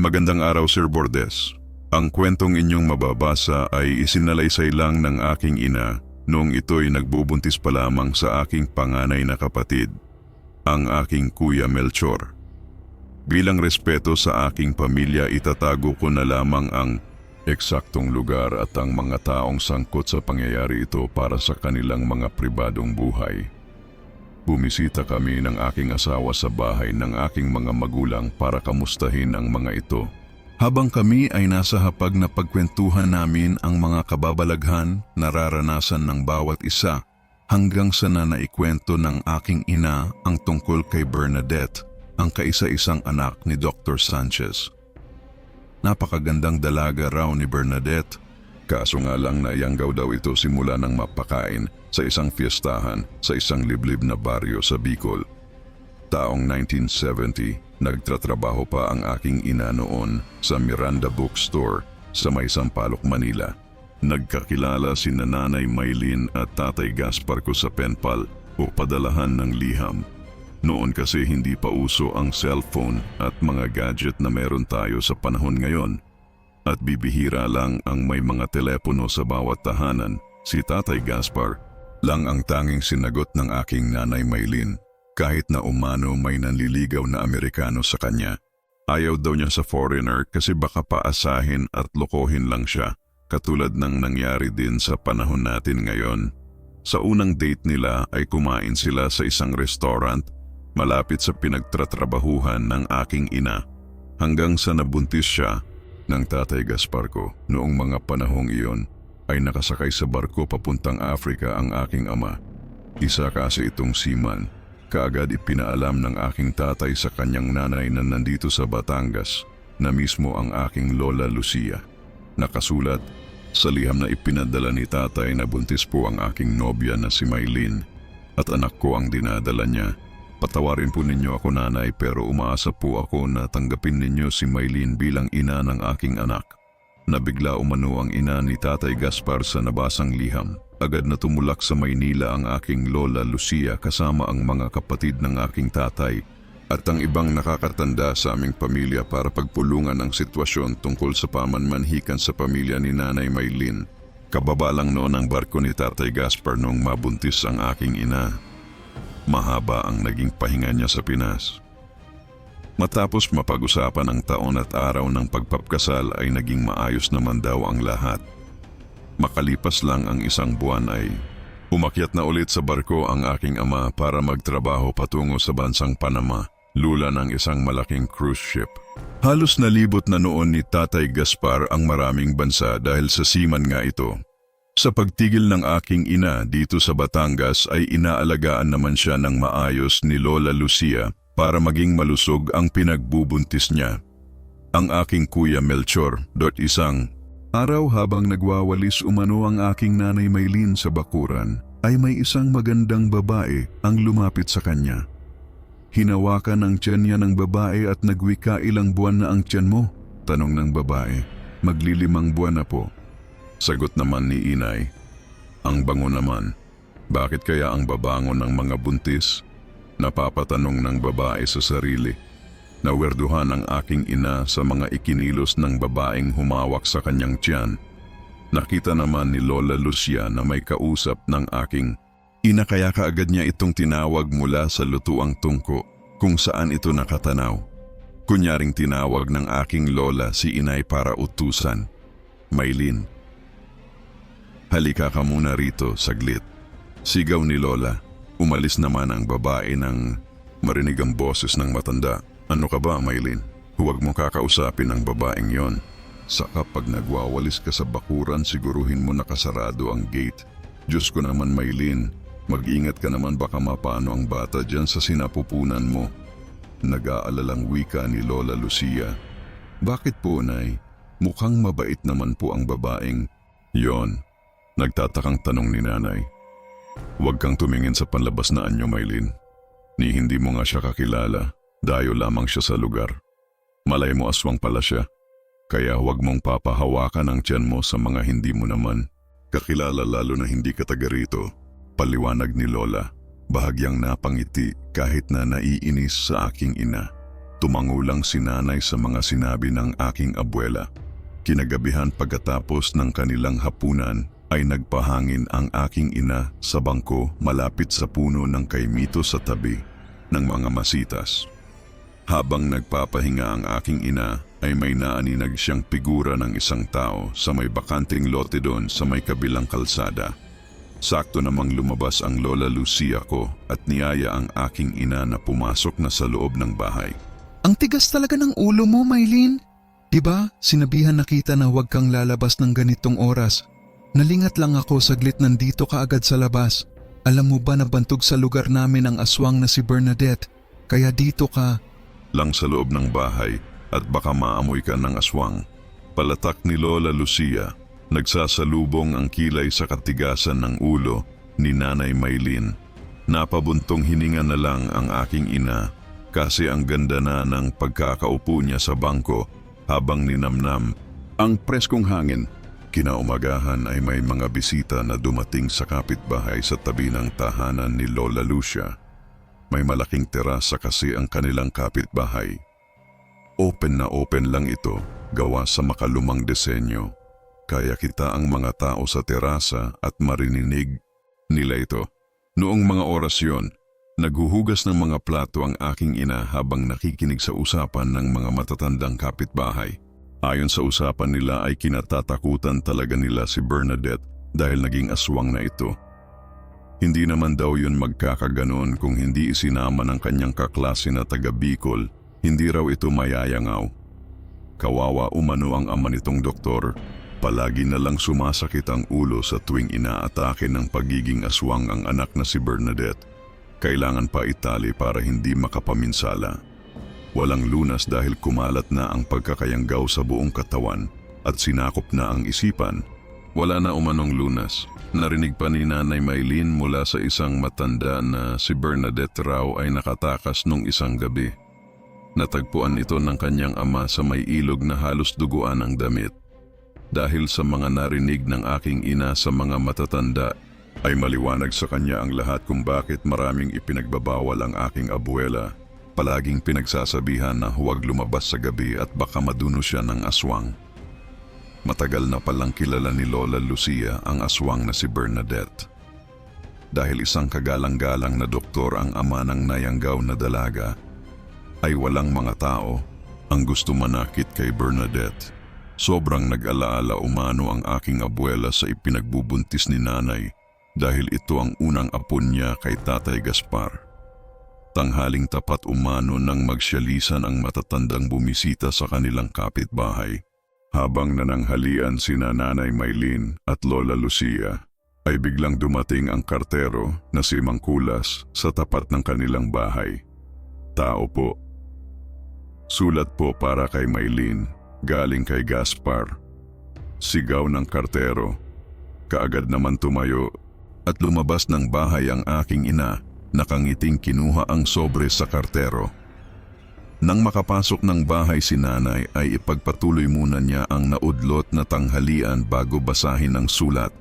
Magandang araw, Sir Bordes. Ang kwentong inyong mababasa ay isinalaysay lang ng aking ina noong ito'y nagbubuntis pa lamang sa aking panganay na kapatid, ang aking Kuya Melchor. Bilang respeto sa aking pamilya, itatago ko na lamang ang eksaktong lugar at ang mga taong sangkot sa pangyayari ito para sa kanilang mga pribadong buhay. Bumisita kami ng aking asawa sa bahay ng aking mga magulang para kamustahin ang mga ito. Habang kami ay nasa hapag na pagkwentuhan namin ang mga kababalaghan, nararanasan ng bawat isa, hanggang sa naikwento ng aking ina ang tungkol kay Bernadette, ang kaisa-isang anak ni Dr. Sanchez. Napakagandang dalaga raw ni Bernadette, kaso nga lang nayanggaw daw ito simula ng mapakain sa isang fiestahan sa isang liblib na baryo sa Bicol. Taong 1970, nagtatrabaho pa ang aking ina noon sa Miranda Bookstore sa May Sampaloc, Manila. Nagkakilala si Nanay Maylin at Tatay Gaspar ko sa penpal o padalahan ng liham. Noon kasi hindi pa uso ang cellphone at mga gadget na meron tayo sa panahon ngayon. At bibihira lang ang may mga telepono sa bawat tahanan. Si Tatay Gaspar lang ang tanging sinagot ng aking Nanay Maylin. Kahit na umano may nanliligaw na Amerikano sa kanya. Ayaw daw niya sa foreigner kasi baka paasahin at lokohin lang siya, katulad ng nangyari din sa panahon natin ngayon. Sa unang date nila ay kumain sila sa isang restaurant malapit sa pinagtatrabahuhan ng aking ina, hanggang sa nabuntis siya ng Tatay Gaspar ko. Noong mga panahong iyon ay nakasakay sa barko papuntang Africa ang aking ama. Isa kasi itong seaman. Kaagad ipinaalam ng aking tatay sa kanyang nanay na nandito sa Batangas na mismo ang aking Lola Lucia. Nakasulat sa liham na ipinadala ni tatay na buntis po ang aking nobya na si Maylin at anak ko ang dinadala niya. Patawarin po ninyo ako, nanay, pero umaasa po ako na tanggapin ninyo si Maylin bilang ina ng aking anak. Nabigla umano ang ina ni Tatay Gaspar sa nabasang liham. Agad na tumulak sa Maynila ang aking Lola Lucia kasama ang mga kapatid ng aking tatay at ang ibang nakakatanda sa aming pamilya para pagpulungan ang sitwasyon tungkol sa pamanmanhikan sa pamilya ni Nanay Maylin. Kababa lang noon ang barko ni Tatay Gaspar noong mabuntis ang aking ina. Mahaba ang naging pahinga niya sa Pinas. Matapos mapag-usapan ang taon at araw ng pagpapkasal ay naging maayos naman daw ang lahat. Makalipas lang ang isang buwan ay umakyat na ulit sa barko ang aking ama para magtrabaho patungo sa bansang Panama, lula ng isang malaking cruise ship. Halos nalibot na noon ni Tatay Gaspar ang maraming bansa dahil sa seaman nga ito. Sa pagtigil ng aking ina dito sa Batangas ay inaalagaan naman siya ng maayos ni Lola Lucia para maging malusog ang pinagbubuntis niya. Ang aking Kuya Melchor, isang araw habang nagwawalis umano ang aking Nanay Maylin sa bakuran, ay may isang magandang babae ang lumapit sa kanya. Hinawakan ang tiyan niya ng babae at nagwika, "Ilang buwan na ang tiyan mo?" Tanong ng babae. "Maglilimang buwan na po." Sagot naman ni inay, "Ang bango naman. Bakit kaya ang babango ng mga buntis?" Napapatanong ng babae sa sarili. Nawerduhan ang aking ina sa mga ikinilos ng babaeng humawak sa kanyang tiyan. Nakita naman ni Lola Lucia na may kausap ng aking ina kaya kaagad niya itong tinawag mula sa lutuang tungko kung saan ito nakatanaw. Kunyaring tinawag ng aking lola si inay para utusan. "Maylin, halika ka muna rito saglit." Sigaw ni Lola. Umalis naman ang babae nang marinig ang boses ng matanda. "Ano ka ba, Maylin? Huwag mo kakausapin ang babaeng yon. Saka pag nagwawalis ka sa bakuran, siguruhin mo nakasarado ang gate. Diyos ko naman, Maylin, mag-ingat ka naman, baka mapano ang bata dyan sa sinapupunan mo." Nag-aalalang wika ni Lola Lucia. "Bakit po, Nay? Mukhang mabait naman po ang babaeng yon." Nagtatakang tanong ni Nanay. "Huwag kang tumingin sa panlabas na anyo, Maylin. Ni hindi mo nga siya kakilala. Dayo lamang siya sa lugar. Malay mo aswang pala siya. Kaya huwag mong papahawakan ang tiyan mo sa mga hindi mo naman kakilala, lalo na hindi ka taga rito." Paliwanag ni Lola. Bahagyang napangiti kahit na naiinis sa aking ina. Tumango lang si nanay sa mga sinabi ng aking abuela. Kinagabihan pagkatapos ng kanilang hapunan ay nagpahangin ang aking ina sa bangko malapit sa puno ng kaimito sa tabi ng mga masitas. Habang nagpapahinga ang aking ina ay may naaninag siyang figura ng isang tao sa may bakanting lote doon sa may kabilang kalsada. Sakto namang lumabas ang Lola Lucia ko at niyaya ang aking ina na pumasok na sa loob ng bahay. Ang tigas talaga ng ulo mo, Maylin. Diba, sinabihan na kita na huwag kang lalabas ng ganitong oras. Nalingat lang ako saglit nandito ka agad sa labas. Alam mo ba na bantog sa lugar namin ang aswang na si Bernadette? Kaya dito ka. Lang sa loob ng bahay at baka maamoy ka ng aswang. Palatak ni Lola Lucia, nagsasalubong ang kilay sa katigasan ng ulo ni Nanay Maylin. Napabuntong hininga na lang ang aking ina kasi ang ganda na ng pagkakaupo niya sa bangko habang ninamnam ang preskong hangin. Kinaumagahan ay may mga bisita na dumating sa kapitbahay sa tabi ng tahanan ni Lola Lucia. May malaking terasa kasi ang kanilang kapitbahay. Open na open lang ito, gawa sa makalumang disenyo. Kaya kita ang mga tao sa terasa at marininig nila ito. Noong mga oras yon, naghuhugas ng mga plato ang aking ina habang nakikinig sa usapan ng mga matatandang kapitbahay. Ayon sa usapan nila ay kinatatakutan talaga nila si Bernadette dahil naging aswang na ito. Hindi naman daw yun magkakaganon kung hindi isinama ng kanyang kaklase na taga Bicol, hindi raw ito mayayangaw. Kawawa umano ang ama nitong doktor, palagi na lang sumasakit ang ulo sa tuwing inaatake ng pagiging aswang ang anak na si Bernadette. Kailangan pa itali para hindi makapaminsala. Walang lunas dahil kumalat na ang pagkakayanggaw sa buong katawan at sinakop na ang isipan. Wala na umanong lunas. Narinig pa ni Nanay Maylin mula sa isang matanda na si Bernadette raw ay nakatakas nung isang gabi. Natagpuan ito ng kanyang ama sa may ilog na halos duguan ang damit. Dahil sa mga narinig ng aking ina sa mga matatanda, ay maliwanag sa kanya ang lahat kung bakit maraming ipinagbabawal ang aking abuela. Palaging pinagsasabihan na huwag lumabas sa gabi at baka maduno siya ng aswang. Matagal na palang kilala ni Lola Lucia ang aswang na si Bernadette. Dahil isang kagalang-galang na doktor ang ama ng nayanggaw na dalaga, ay walang mga tao ang gusto manakit kay Bernadette. Sobrang nag-alaala umano ang aking abuela sa ipinagbubuntis ni nanay dahil ito ang unang apo niya kay Tatay Gaspar. Tanghaling tapat umano nang magsyalisan ang matatandang bumisita sa kanilang kapitbahay. Habang nananghalian sina Nanay Maylin at Lola Lucia, ay biglang dumating ang kartero na si Mang Kulas sa tapat ng kanilang bahay. Tao po. Sulat po para kay Maylin, galing kay Gaspar. Sigaw ng kartero. Kaagad naman tumayo at lumabas ng bahay ang aking ina, nakangiting kinuha ang sobre sa kartero. Nang makapasok ng bahay si nanay ay ipagpatuloy muna niya ang naudlot na tanghalian bago basahin ang sulat.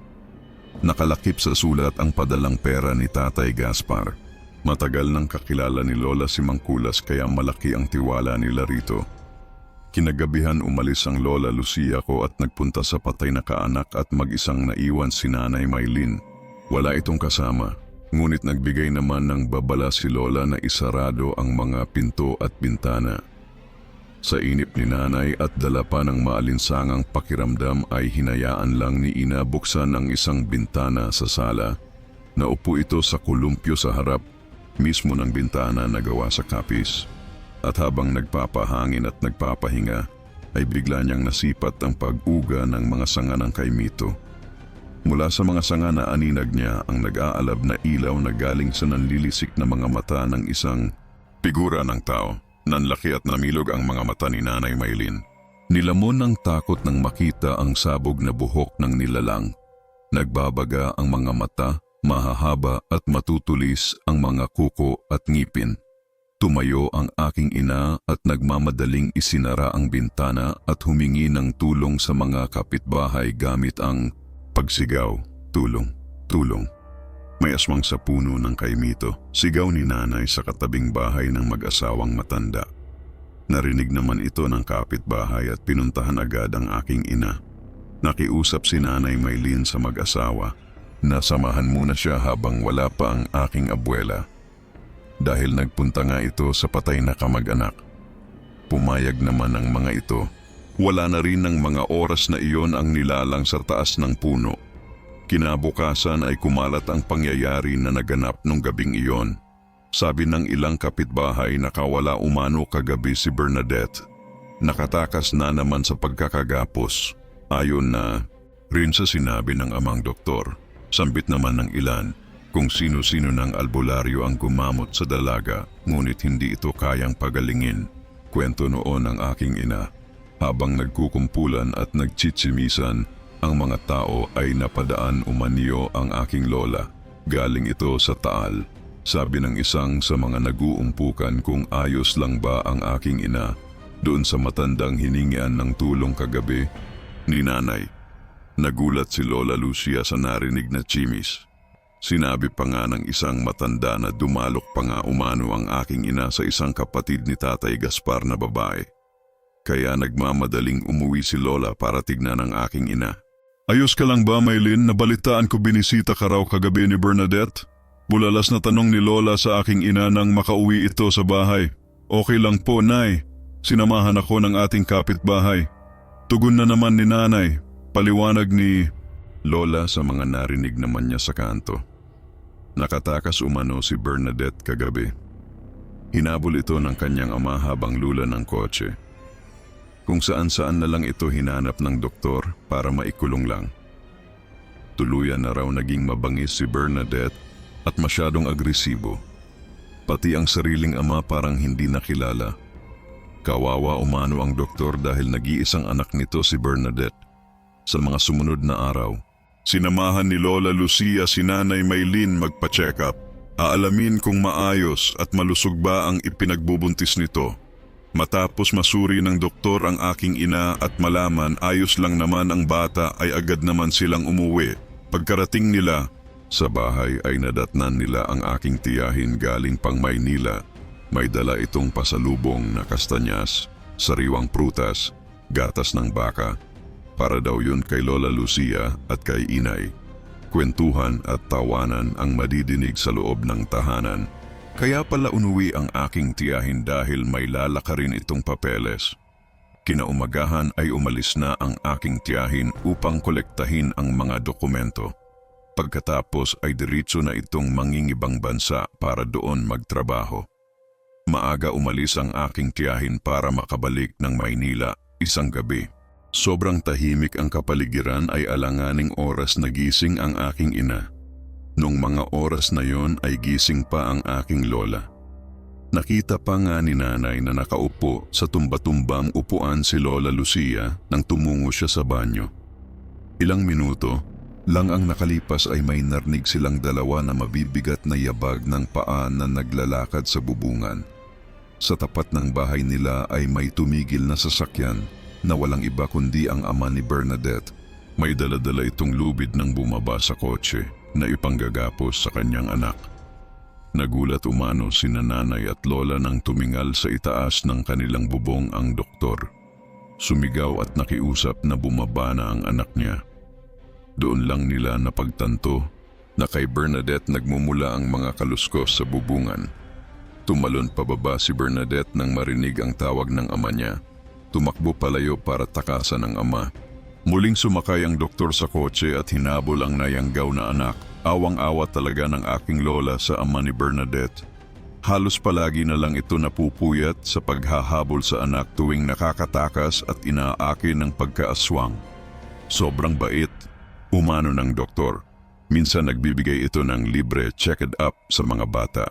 Nakalakip sa sulat ang padalang pera ni Tatay Gaspar. Matagal nang kakilala ni Lola si Mang Kulas kaya malaki ang tiwala nila rito. Kinagabihan umalis ang Lola Lucia ko at nagpunta sa patay na kaanak at mag-isang naiwan si Nanay Maylin. Wala itong kasama. Ngunit nagbigay naman ng babala si Lola na isarado ang mga pinto at bintana. Sa inip ni nanay at dala pa ng maalinsangang pakiramdam ay hinayaan lang ni ina buksan ang isang bintana sa sala. Naupo ito sa kulumpyo sa harap mismo ng bintana na gawa sa kapis. At habang nagpapahangin at nagpapahinga ay bigla niyang nasipat ang pag-uga ng mga sanga ng kaimito. Mula sa mga sanga na aninag niya ang nag-aalab na ilaw na galing sa nanlilisik na mga mata ng isang figura ng tao. Nanlaki at namilog ang mga mata ni Nanay Maylin. Nilamon ng takot nang makita ang sabog na buhok ng nilalang. Nagbabaga ang mga mata, mahahaba at matutulis ang mga kuko at ngipin. Tumayo ang aking ina at nagmamadaling isinara ang bintana at humingi ng tulong sa mga kapitbahay gamit ang pagsigaw, tulong, tulong. May aswang sa puno ng kaimito, sigaw ni nanay sa katabing bahay ng mag-asawang matanda. Narinig naman ito ng kapitbahay at pinuntahan agad ang aking ina. Nakiusap si Nanay Maylin sa mag-asawa na samahan muna siya habang wala pa ang aking abuela. Dahil nagpunta nga ito sa patay na kamag-anak. Pumayag naman ang mga ito. Wala na rin ng mga oras na iyon ang nilalang sa taas ng puno. Kinabukasan ay kumalat ang pangyayari na naganap nung gabing iyon. Sabi ng ilang kapitbahay na kawala umano kagabi si Bernadette. Nakatakas na naman sa pagkakagapos. Ayon na rin sa sinabi ng amang doktor. Sambit naman ng ilan kung sino-sino ng albularyo ang gumamot sa dalaga, ngunit hindi ito kayang pagalingin. Kwento noon ng aking ina. Habang nagkukumpulan at nagtsitsimisan, ang mga tao ay napadaan umaniyo ang aking lola. Galing ito sa Taal. Sabi ng isang sa mga nag-uumpukan kung ayos lang ba ang aking ina doon sa matandang hiningian ng tulong kagabi ni Nanay. Nagulat si Lola Lucia sa narinig na tsimis. Sinabi pa nga ng isang matanda na dumalok pa nga umano ang aking ina sa isang kapatid ni Tatay Gaspar na babae. Kaya nagmamadaling umuwi si Lola para tignan ang aking ina. Ayos ka lang ba, Maylin? Nabalitaan ko binisita ka raw kagabi ni Bernadette? Bulalas na tanong ni Lola sa aking ina nang makauwi ito sa bahay. Okay lang po, Nay. Sinamahan ako ng ating kapitbahay. Tugon na naman ni Nanay. Paliwanag ni Lola sa mga narinig naman niya sa kanto. Nakatakas umano si Bernadette kagabi. Hinabol ito ng kanyang ama habang lula ng kotse. Kung saan-saan na lang ito hinanap ng doktor para maikulong lang. Tuluyan na raw naging mabangis si Bernadette at masyadong agresibo. Pati ang sariling ama parang hindi nakilala. Kawawa umano ang doktor dahil nag-iisang anak nito si Bernadette. Sa mga sumunod na araw, sinamahan ni Lola Lucia si Nanay Maylin magpa-check up. Aalamin kung maayos at malusog ba ang ipinagbubuntis nito. Matapos masuri ng doktor ang aking ina at malaman ayos lang naman ang bata ay agad naman silang umuwi. Pagkarating nila sa bahay ay nadatnan nila ang aking tiyahin galing pang Maynila. May dala itong pasalubong na kastanyas, sariwang prutas, gatas ng baka. Para daw yun kay Lola Lucia at kay Inay. Kwentuhan at tawanan ang madidinig sa loob ng tahanan. Kaya pala unuwi ang aking tiyahin dahil may lalakarin itong papeles. Kinaumagahan ay umalis na ang aking tiyahin upang kolektahin ang mga dokumento. Pagkatapos ay diretso na itong mangingibang bansa para doon magtrabaho. Maaga umalis ang aking tiyahin para makabalik ng Maynila isang gabi. Sobrang tahimik ang kapaligiran ay alanganing oras na gising ang aking ina. Nung mga oras na yon ay gising pa ang aking lola. Nakita pa nga ni Nanay na nakaupo sa tumba-tumbang upuan si Lola Lucia nang tumungo siya sa banyo. Ilang minuto lang ang nakalipas ay may narinig silang dalawa na mabibigat na yabag ng paa na naglalakad sa bubungan. Sa tapat ng bahay nila ay may tumigil na sasakyan na walang iba kundi ang ama ni Bernadette. May dala-dala itong lubid ng bumaba sa kotse na ipanggagapos sa kanyang anak. Nagulat umano sina Nanay at Lola nang tumingal sa itaas ng kanilang bubong ang doktor. Sumigaw at nakiusap na bumaba na ang anak niya. Doon lang nila napagtanto na kay Bernadette nagmumula ang mga kaluskos sa bubungan. Tumalon pababa si Bernadette nang marinig ang tawag ng ama niya. Tumakbo palayo para takasan ang ama. Muling sumakay ang doktor sa kotse at hinabol ang nayanggaw na anak. Awang-awa talaga ng aking lola sa ama ni Bernadette. Halos palagi na lang ito napupuyat sa paghahabol sa anak tuwing nakakatakas at inaaki ng pagkaaswang. Sobrang bait, umano ng doktor. Minsan nagbibigay ito ng libre check-up sa mga bata.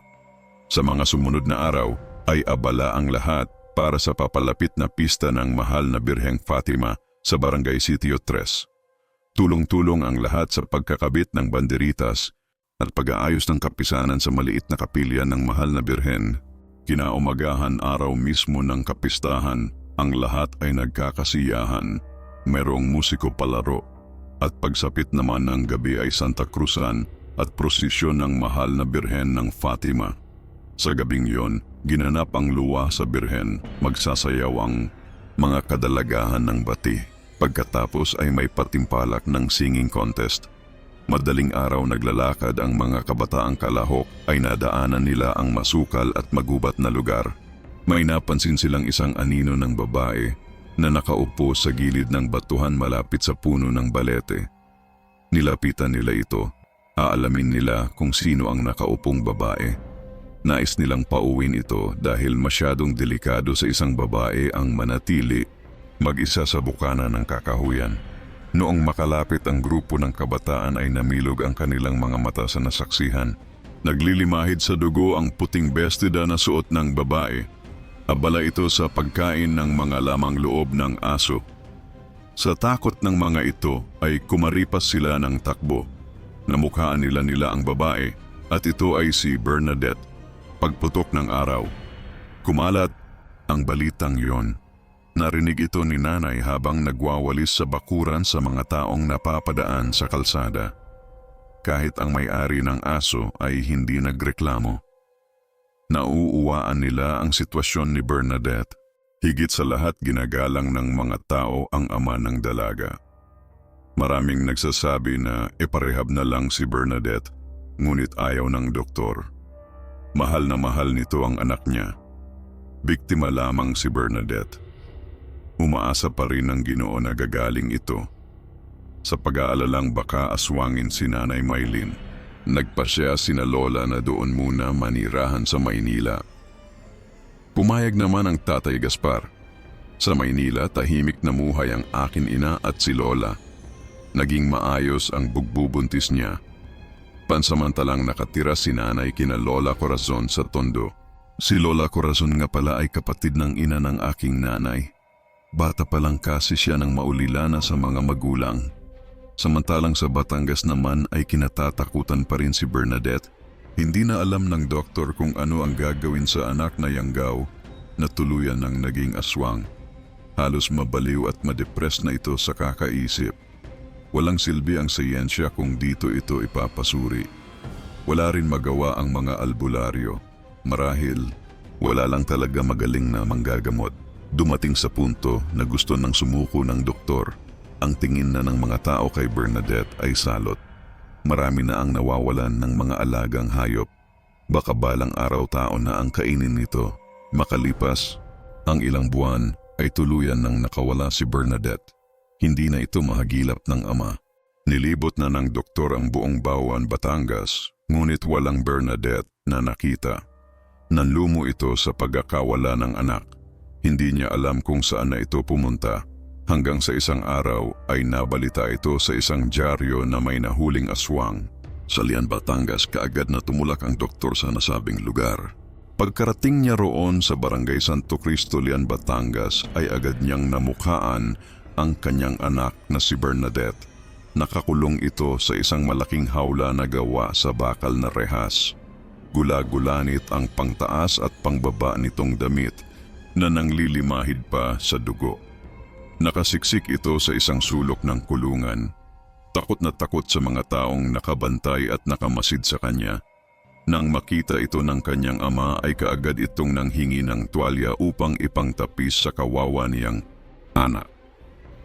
Sa mga sumunod na araw ay abala ang lahat para sa papalapit na pista ng mahal na Birheng Fatima sa Barangay Sitio 3. Tulong-tulong ang lahat sa pagkakabit ng banderitas at pag-aayos ng kapisanan sa maliit na kapilya ng mahal na Birhen. Kinaumagahan araw mismo ng kapistahan, ang lahat ay nagkakasiyahan. Merong musiko palaro at pagsapit naman ng gabi ay Santa Cruzan at prosesyon ng mahal na Birhen ng Fatima. Sa gabing yon, ginanap ang luwa sa birhen, magsasayaw ang mga kadalagahan ng bati. Pagkatapos ay may patimpalak ng singing contest. Madaling araw naglalakad ang mga kabataang kalahok ay nadaanan nila ang masukal at magubat na lugar. May napansin silang isang anino ng babae na nakaupo sa gilid ng batuhan malapit sa puno ng balete. Nilapitan nila ito. Aalamin nila kung sino ang nakaupong babae. Nais nilang pauwin ito dahil masyadong delikado sa isang babae ang manatili mag-isa sa bukana ng kakahuyan. Noong makalapit ang grupo ng kabataan ay namilog ang kanilang mga mata sa nasaksihan. Naglilimahid sa dugo ang puting bestida na suot ng babae. Abala ito sa pagkain ng mga lamang loob ng aso. Sa takot ng mga ito ay kumaripas sila ng takbo. Namukhaan nila ang babae at ito ay si Bernadette. Pagputok ng araw, kumalat ang balitang yon. Narinig ito ni nanay habang nagwawalis sa bakuran sa mga taong napapadaan sa kalsada. Kahit ang may-ari ng aso ay hindi nagreklamo. Nauuwaan nila ang sitwasyon ni Bernadette. Higit sa lahat ginagalang ng mga tao ang ama ng dalaga. Maraming nagsasabi na iparehab na lang si Bernadette, ngunit ayaw ng doktor. Mahal na mahal nito ang anak niya. Biktima lamang si Bernadette. Umaasa pa rin ng Ginoo na gagaling ito. Sa pag-aalalang baka aswangin si Nanay Maylin, nagpasya sina Lola na doon muna manirahan sa Maynila. Pumayag naman ang Tatay Gaspar. Sa Maynila, tahimik na muhay ang akin ina at si Lola. Naging maayos ang bugbubuntis niya. Pansamantalang nakatira si Nanay kina Lola Corazon sa Tondo. Si Lola Corazon nga pala ay kapatid ng ina ng aking nanay. Bata pa lang kasi siya nang maulila na sa mga magulang. Samantalang sa Batangas naman ay kinatatakutan pa rin si Bernadette. Hindi na alam ng doktor kung ano ang gagawin sa anak na Yanggaw na tuluyan ng naging aswang. Halos mabaliw at madepress na ito sa kakaisip. Walang silbi ang siyensya kung dito ito ipapasuri. Wala rin magawa ang mga albularyo. Marahil, wala lang talaga magaling na manggagamot. Dumating sa punto na gusto nang sumuko ng doktor. Ang tingin na ng mga tao kay Bernadette ay salot. Marami na ang nawawalan ng mga alagang hayop. Baka balang araw tao na ang kainin nito. Makalipas ang ilang buwan ay tuluyan nang nakawala si Bernadette. Hindi na ito mahagilap ng ama. Nilibot na ng doktor ang buong Bawan, Batangas, ngunit walang Bernadette na nakita. Nanlumo ito sa pagkakawala ng anak. Hindi niya alam kung saan na ito pumunta. Hanggang sa isang araw ay nabalita ito sa isang dyaryo na may nahuling aswang. Sa Lian, Batangas, kaagad na tumulak ang doktor sa nasabing lugar. Pagkarating niya roon sa Barangay Santo Cristo, Lian, Batangas, ay agad niyang namukhaan ang kanyang anak na si Bernadette. Nakakulong ito sa isang malaking hawla na gawa sa bakal na rehas. Gula-gulanit ang pangtaas at pangbaba nitong damit na nanglilimahid pa sa dugo. Nakasiksik ito sa isang sulok ng kulungan. Takot na takot sa mga taong nakabantay at nakamasid sa kanya. Nang makita ito ng kanyang ama ay kaagad itong nanghingi ng tuwalya upang ipangtapis sa kawawa niyang anak.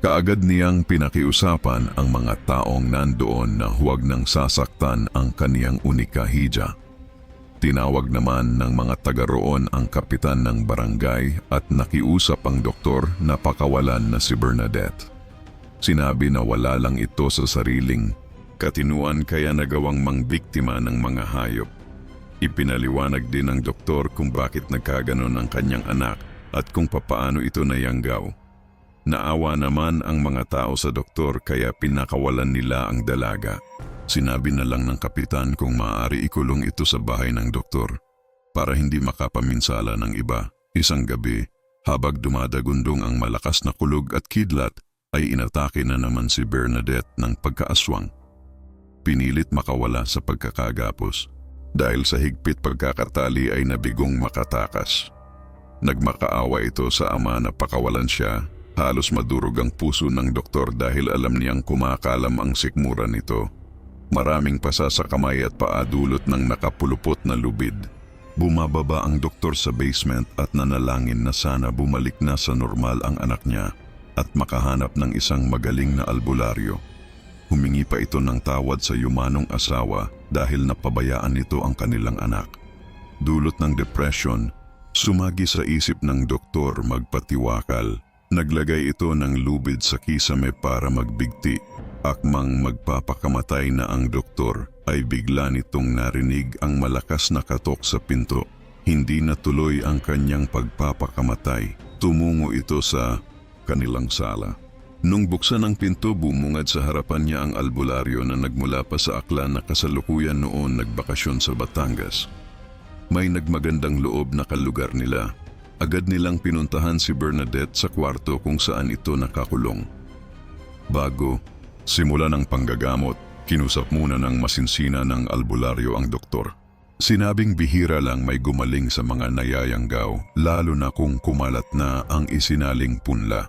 Kaagad niyang pinakiusapan ang mga taong nandoon na huwag nang sasaktan ang kaniyang unika hija. Tinawag naman ng mga taga roon ang kapitan ng barangay at nakiusap ang doktor na pakawalan na si Bernadette. Sinabi na wala lang ito sa sariling katinuan kaya nagawang mangbiktima ng mga hayop. Ipinaliwanag din ng doktor kung bakit nagkaganon ang kanyang anak at kung papaano ito nayanggaw. Naawa naman ang mga tao sa doktor kaya pinakawalan nila ang dalaga. Sinabi na lang ng kapitan kung maaari ikulong ito sa bahay ng doktor para hindi makapaminsala ng iba. Isang gabi, habang dumadagundong ang malakas na kulog at kidlat, ay inatake na naman si Bernadette ng pagkaaswang. Pinilit makawala sa pagkakagapos. Dahil sa higpit pagkakatali ay nabigong makatakas. Nagmakaawa ito sa ama na pakawalan siya. Halos madurog ang puso ng doktor dahil alam niyang kumakalam ang sikmura nito. Maraming pasa sa kamay at paa dulot ng nakapulupot na lubid. Bumababa ang doktor sa basement at nanalangin na sana bumalik na sa normal ang anak niya at makahanap ng isang magaling na albularyo. Humingi pa ito ng tawad sa yumanong asawa dahil napabayaan nito ang kanilang anak. Dulot ng depression, sumagi sa isip ng doktor magpatiwakal. Naglagay ito ng lubid sa kisame para magbigti. Akmang magpapakamatay na ang doktor ay bigla nitong narinig ang malakas na katok sa pinto. Hindi natuloy ang kanyang pagpapakamatay. Tumungo ito sa kanilang sala. Nung buksan ang pinto, bumungad sa harapan niya ang albularyo na nagmula pa sa Aklan na kasalukuyan noon nagbakasyon sa Batangas. May nagmagandang loob na kalugar nila. Agad nilang pinuntahan si Bernadette sa kwarto kung saan ito nakakulong. Bago simulan ang panggagamot, kinusap muna ng masinsina ng albularyo ang doktor. Sinabing bihira lang may gumaling sa mga nayayanggaw, lalo na kung kumalat na ang isinaling punla.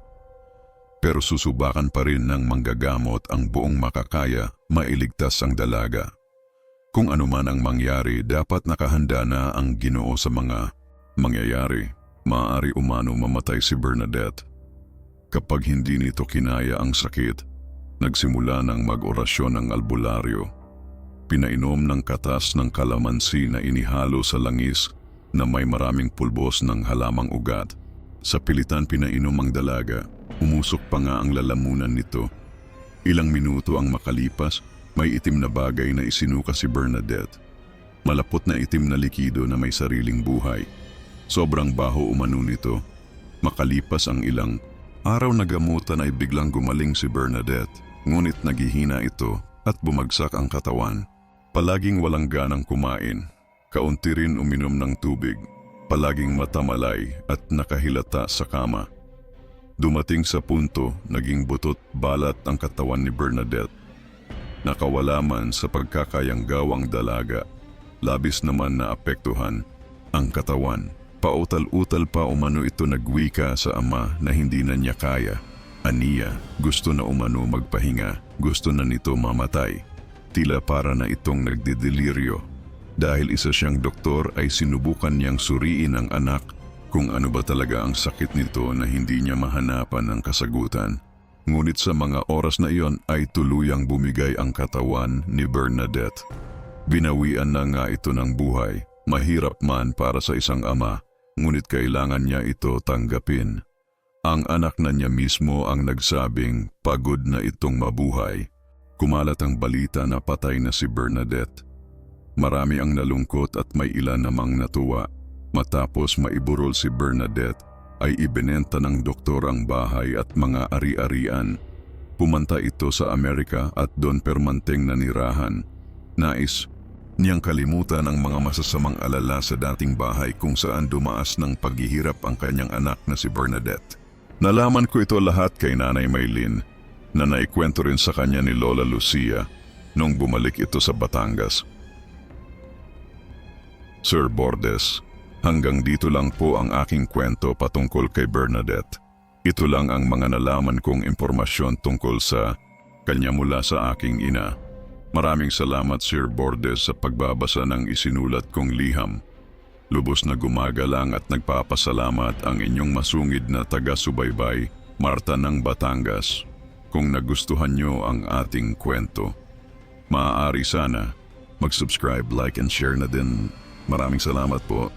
Pero susubakan pa rin ng manggagamot ang buong makakaya mailigtas ang dalaga. Kung anuman ang mangyari, dapat nakahanda na ang Ginoo sa mga mangyayari. Maaari umano mamatay si Bernadette. Kapag hindi nito kinaya ang sakit, nagsimula ng mag-orasyon ng albularyo. Pinainom ng katas ng kalamansi na inihalo sa langis na may maraming pulbos ng halamang ugat. Sa pilitan pinainom ang dalaga, umusok pa nga ang lalamunan nito. Ilang minuto ang makalipas, may itim na bagay na isinuka si Bernadette. Malapot na itim na likido na may sariling buhay. Sobrang baho umano nito. Makalipas ang ilang araw na gamutan ay biglang gumaling si Bernadette. Ngunit naghihina ito at bumagsak ang katawan. Palaging walang ganang kumain. Kaunti rin uminom ng tubig. Palaging matamalay at nakahilata sa kama. Dumating sa punto, naging butot balat ang katawan ni Bernadette. Nakawala man sa pagkakayanggaw ang dalaga. Labis naman na apektuhan ang katawan. Pautal-utal pa umano ito nagwika sa ama na hindi na niya kaya. Aniya, gusto na umano magpahinga, gusto na nito mamatay. Tila para na itong nagdideliryo. Dahil isa siyang doktor ay sinubukan niyang suriin ang anak kung ano ba talaga ang sakit nito na hindi niya mahanapan ng kasagutan. Ngunit sa mga oras na iyon ay tuluyang bumigay ang katawan ni Bernadette. Binawian na nga ito ng buhay. Mahirap man para sa isang ama, ngunit kailangan niya ito tanggapin. Ang anak na niya mismo ang nagsabing pagod na itong mabuhay. Kumalat ang balita na patay na si Bernadette. Marami ang nalungkot at may ilan namang natuwa. Matapos maiburol si Bernadette, ay ibinenta ng doktor ang bahay at mga ari-arian. Pumunta ito sa Amerika at doon permanteng nanirahan. Nais niyang kalimutan ang mga masasamang alala sa dating bahay kung saan dumaas ng paghihirap ang kanyang anak na si Bernadette. Nalaman ko ito lahat kay Nanay Maylin na naikwento rin sa kanya ni Lola Lucia nung bumalik ito sa Batangas. Sir Bordes, hanggang dito lang po ang aking kwento patungkol kay Bernadette. Ito lang ang mga nalaman kong impormasyon tungkol sa kanya mula sa aking ina. Maraming salamat Sir Bordes sa pagbabasa ng isinulat kong liham. Lubos na gumagalang at nagpapasalamat ang inyong masungid na taga-subaybay, Marta ng Batangas. Kung nagustuhan nyo ang ating kwento, maaari sana mag-subscribe, like and share na din. Maraming salamat po.